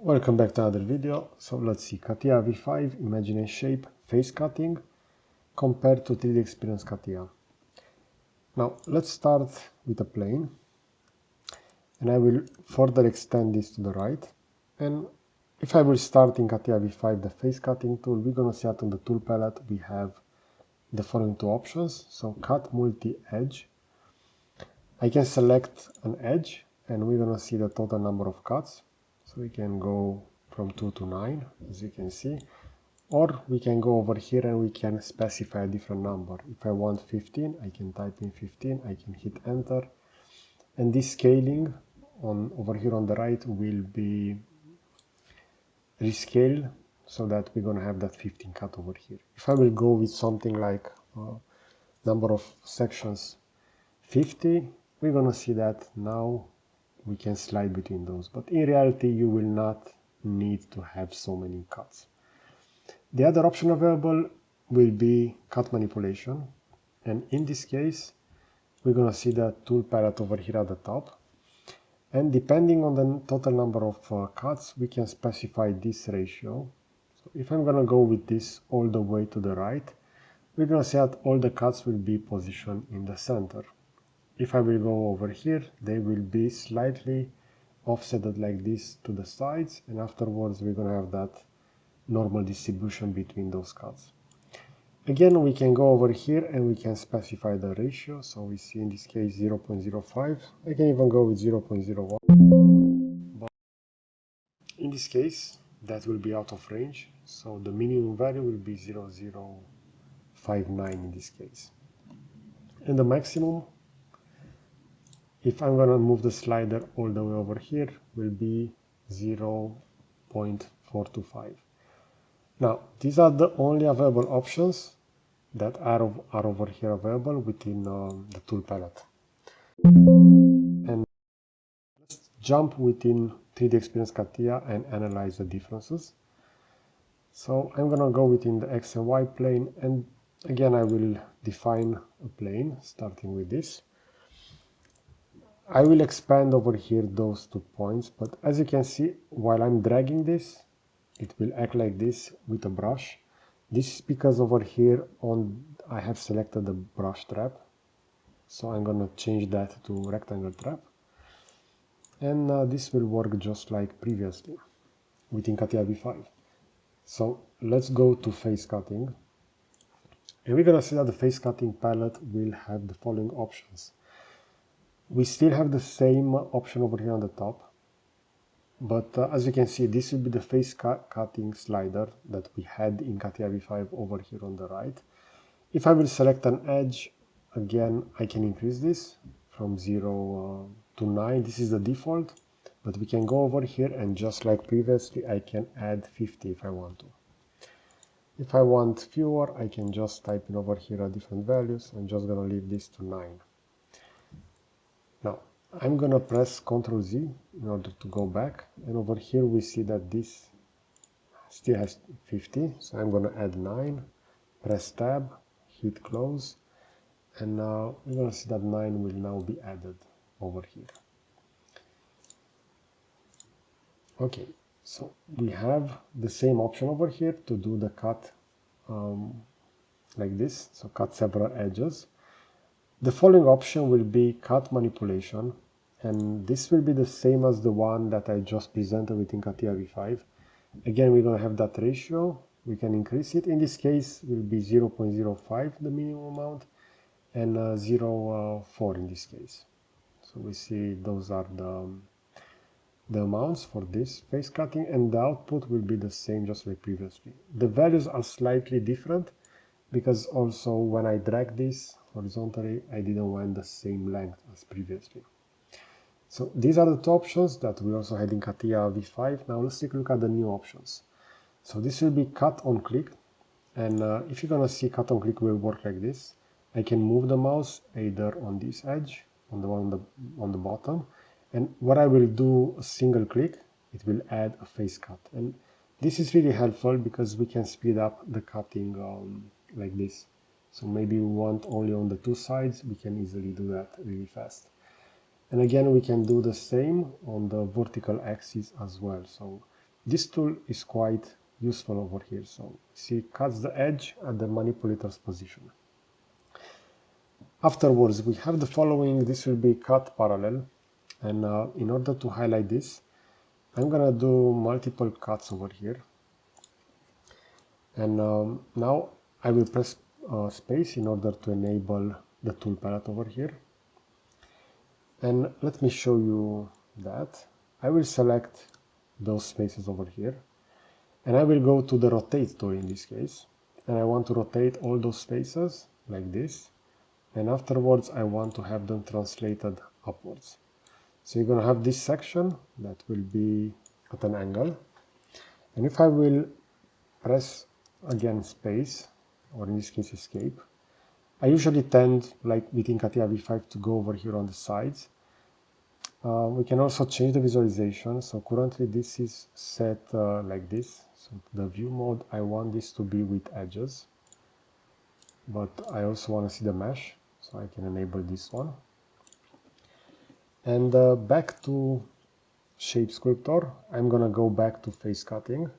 Welcome back to another video. So let's see, CATIA V5 Imagine a Shape face cutting compared to 3DEXPERIENCE CATIA. Now let's start with a plane, and I will further extend this to the right. And if I will start in CATIA V5 the face cutting tool, we're going to see that on the tool palette we have the following two options. So cut multi-edge. I can select an edge and we're going to see the total number of cuts. So we can go from 2 to 9, as you can see, or we can go over here and we can specify a different number. If I want 15, I can type in 15, I can hit enter, and this scaling over here on the right will be rescaled so that we're going to have that 15 cut over here. If I will go with something like number of sections 50, we're going to see that now we can slide between those, but in reality you will not need to have so many cuts. The other option available will be cut manipulation, and in this case we're going to see the tool palette over here at the top, and depending on the total number of cuts we can specify this ratio. So if I'm going to go with this all the way to the right, we're going to see that all the cuts will be positioned in the center. If I will go over here, they will be slightly offsetted like this to the sides, and afterwards we're going to have that normal distribution between those cuts. Again, we can go over here and we can specify the ratio. So we see in this case 0.05. I can even go with 0.01. But in this case, that will be out of range. So the minimum value will be 0.059 in this case. And the maximum, if I'm going to move the slider all the way over here, will be 0.425. Now, these are the only available options that are over here available within the tool palette. And let's jump within 3DEXPERIENCE CATIA and analyze the differences. So I'm going to go within the X and Y plane, and again I will define a plane starting with this. I will expand over here those 2 points, but as you can see, while I'm dragging this, it will act like this with a brush. This is because over here I have selected the brush trap, so I'm gonna change that to rectangle trap, and this will work just like previously within CATIA V5. So let's go to face cutting, and we're gonna see that the face cutting palette will have the following options. We still have the same option over here on the top, but as you can see, this will be the face cutting slider that we had in CATIA V5 over here on the right. If I will select an edge, again I can increase this from 0 to 9. This is the default, but we can go over here and just like previously I can add 50 if I want to. If I want fewer, I can just type in over here a different values. I'm just gonna leave this to 9. Now I'm gonna press Ctrl Z in order to go back, and over here we see that this still has 50, so I'm gonna add 9, press tab, hit close, and now we're gonna see that 9 will now be added over here. Okay, so we have the same option over here to do the cut like this, so cut several edges. The following option will be cut manipulation, and this will be the same as the one that I just presented within CATIA V5. Again, we're going to have that ratio. We can increase it. In this case, it will be 0.05 the minimum amount, and 0.4 in this case. So we see those are the amounts for this face cutting, and the output will be the same just like previously. The values are slightly different because also when I drag this horizontally, I didn't want the same length as previously. So these are the two options that we also had in CATIA V5. Now let's take a look at the new options. So this will be cut on click, and if you're gonna see cut on click will work like this. I can move the mouse either on this edge, on the one on the bottom, and what I will do a single click, it will add a face cut, and this is really helpful because we can speed up the cutting like this. So maybe we want only on the 2 sides, we can easily do that really fast. And again, we can do the same on the vertical axis as well. So this tool is quite useful over here. So see, it cuts the edge at the manipulator's position. Afterwards, we have the following. This will be cut parallel, and in order to highlight this, I'm gonna do multiple cuts over here, and now I will press space in order to enable the tool palette over here. And let me show you that. I will select those spaces over here, and I will go to the rotate tool in this case, and I want to rotate all those spaces like this, and afterwards I want to have them translated upwards. So you're going to have this section that will be at an angle, and if I will press again space, or in this case escape, I usually tend, like within CATIA V5, to go over here on the sides. We can also change the visualization. So currently this is set like this. So the view mode, I want this to be with edges, but I also want to see the mesh, so I can enable this one. And back to shape sculptor, I'm gonna go back to face cutting,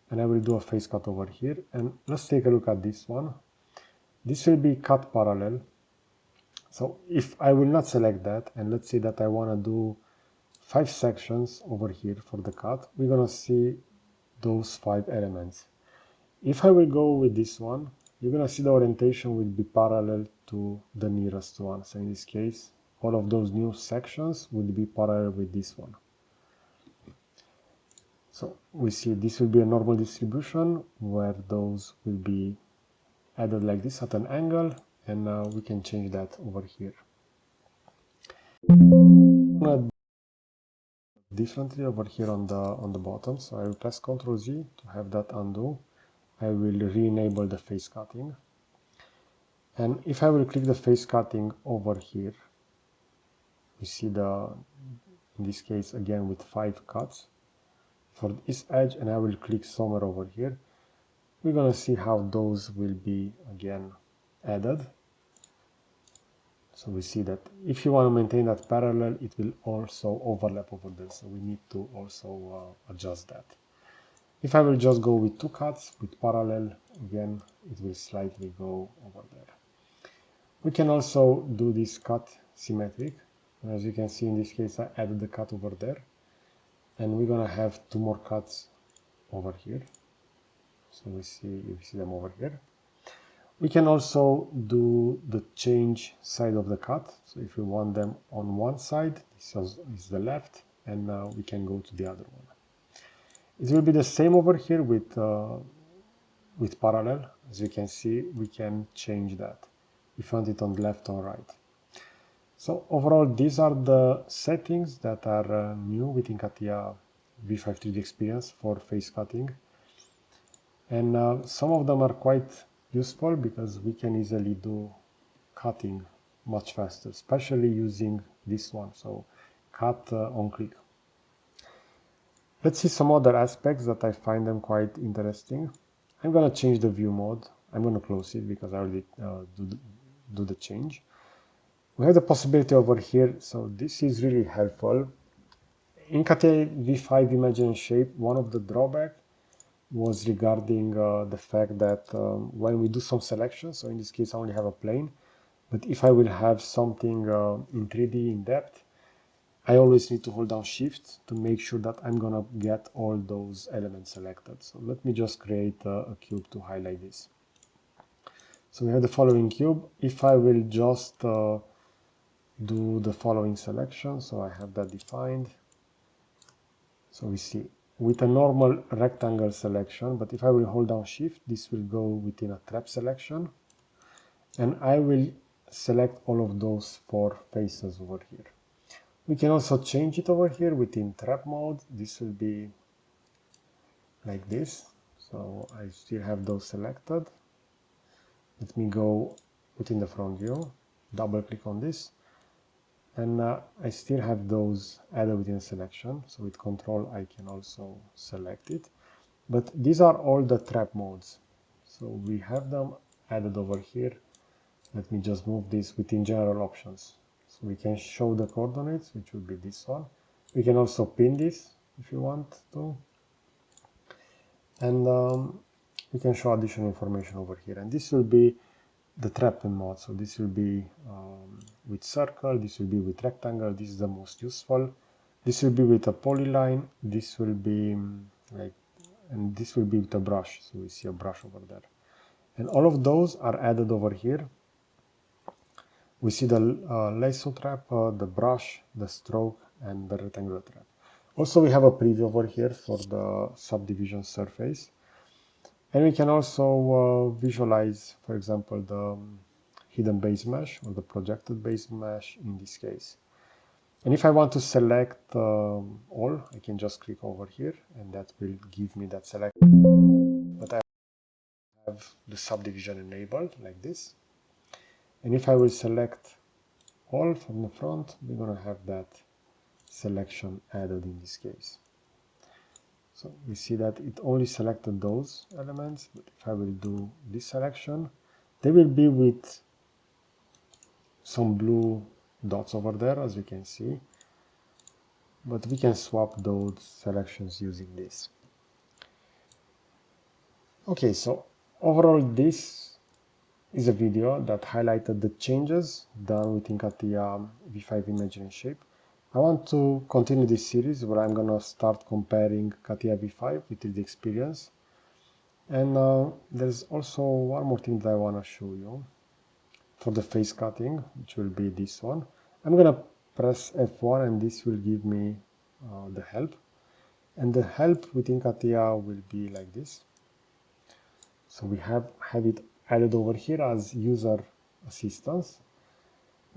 and I will do a face cut over here. And let's take a look at this one. This will be cut parallel. So if I will not select that, and let's say that I want to do 5 sections over here for the cut, we're gonna see those 5 elements. If I will go with this one, you're gonna see the orientation will be parallel to the nearest one. So in this case, all of those new sections will be parallel with this one. So we see this will be a normal distribution where those will be added like this at an angle, and we can change that over here. Differently over here on the bottom, so I will press Ctrl Z to have that undo. I will re-enable the face cutting, and if I will click the face cutting over here, we see in this case again with 5 cuts for this edge, and I will click somewhere over here. We're gonna see how those will be again added. So we see that if you want to maintain that parallel, it will also overlap over there. So we need to also adjust that. If I will just go with 2 cuts with parallel, again, it will slightly go over there. We can also do this cut symmetric. And as you can see, in this case, I added the cut over there. And we're gonna have 2 more cuts over here. So you see them over here. We can also do the change side of the cut. So if we want them on one side, this is the left, and we can go to the other one. It will be the same over here with parallel. As you can see, we can change that if you want it on left or right. So overall, these are the settings that are new within CATIA V5 3D Experience for face cutting. And some of them are quite useful because we can easily do cutting much faster, especially using this one, so cut on click. Let's see some other aspects that I find them quite interesting. I'm going to change the view mode. I'm going to close it because I already do the change. We have the possibility over here, so this is really helpful. In CATIA V5 Image and Shape, one of the drawbacks was regarding the fact that when we do some selections, so in this case I only have a plane, but if I will have something in 3D in depth, I always need to hold down Shift to make sure that I'm gonna get all those elements selected. So let me just create a cube to highlight this. So we have the following cube. If I will just do the following selection, so I have that defined. So we see with a normal rectangle selection, but if I will hold down Shift, this will go within a trap selection, and I will select all of those 4 faces over here. We can also change it over here within trap mode. This will be like this. So I still have those selected. Let me go within the front view, double click on this, and I still have those added within selection. So with Control I can also select it. But these are all the trap modes. So we have them added over here. Let me just move this within general options. So we can show the coordinates, which would be this one. We can also pin this if you want to. And we can show additional information over here. And this will be the trapping mode. So this will be with circle, this will be with rectangle, this is the most useful. This will be with a polyline, this will be like, and this will be with a brush. So we see a brush over there. And all of those are added over here. We see the lasso trap, the brush, the stroke, and the rectangular trap. Also, we have a preview over here for the subdivision surface. And we can also visualize, for example, the hidden base mesh or the projected base mesh in this case. And if I want to select all, I can just click over here and that will give me that select. But I have the subdivision enabled like this. And if I will select all from the front, we're going to have that selection added in this case. So we see that it only selected those elements, but if I will do this selection, they will be with some blue dots over there, as you can see, but we can swap those selections using this. Okay, so overall this is a video that highlighted the changes done within CATIA V5 Imagine and Shape. I want to continue this series where I'm going to start comparing CATIA V5 with 3DEXPERIENCE. And there's also one more thing that I want to show you for the face cutting, which will be this one. I'm going to press F1 and this will give me the help. And the help within CATIA will be like this. So we have it added over here as user assistance.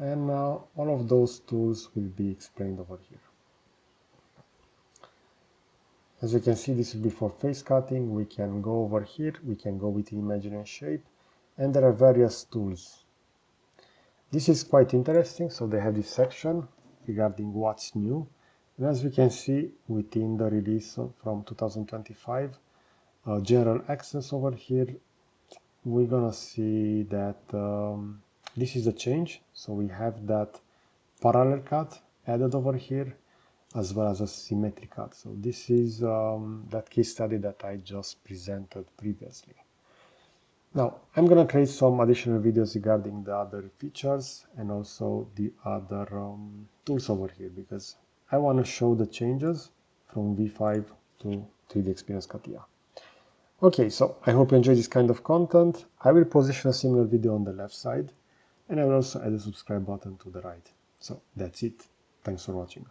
And all of those tools will be explained over here. As you can see, this will be for face cutting. We can go over here, we can go with Imagine and Shape, and there are various tools. This is quite interesting. So they have this section regarding what's new. And as we can see within the release from 2025, general access over here, we're gonna see that this is a change. So we have that parallel cut added over here, as well as a symmetric cut. So this is that case study that I just presented previously. Now, I'm going to create some additional videos regarding the other features and also the other tools over here, because I want to show the changes from V5 to 3DEXPERIENCE CATIA. Okay, so I hope you enjoy this kind of content. I will position a similar video on the left side, and I will also add a subscribe button to the right. So that's it. Thanks for watching.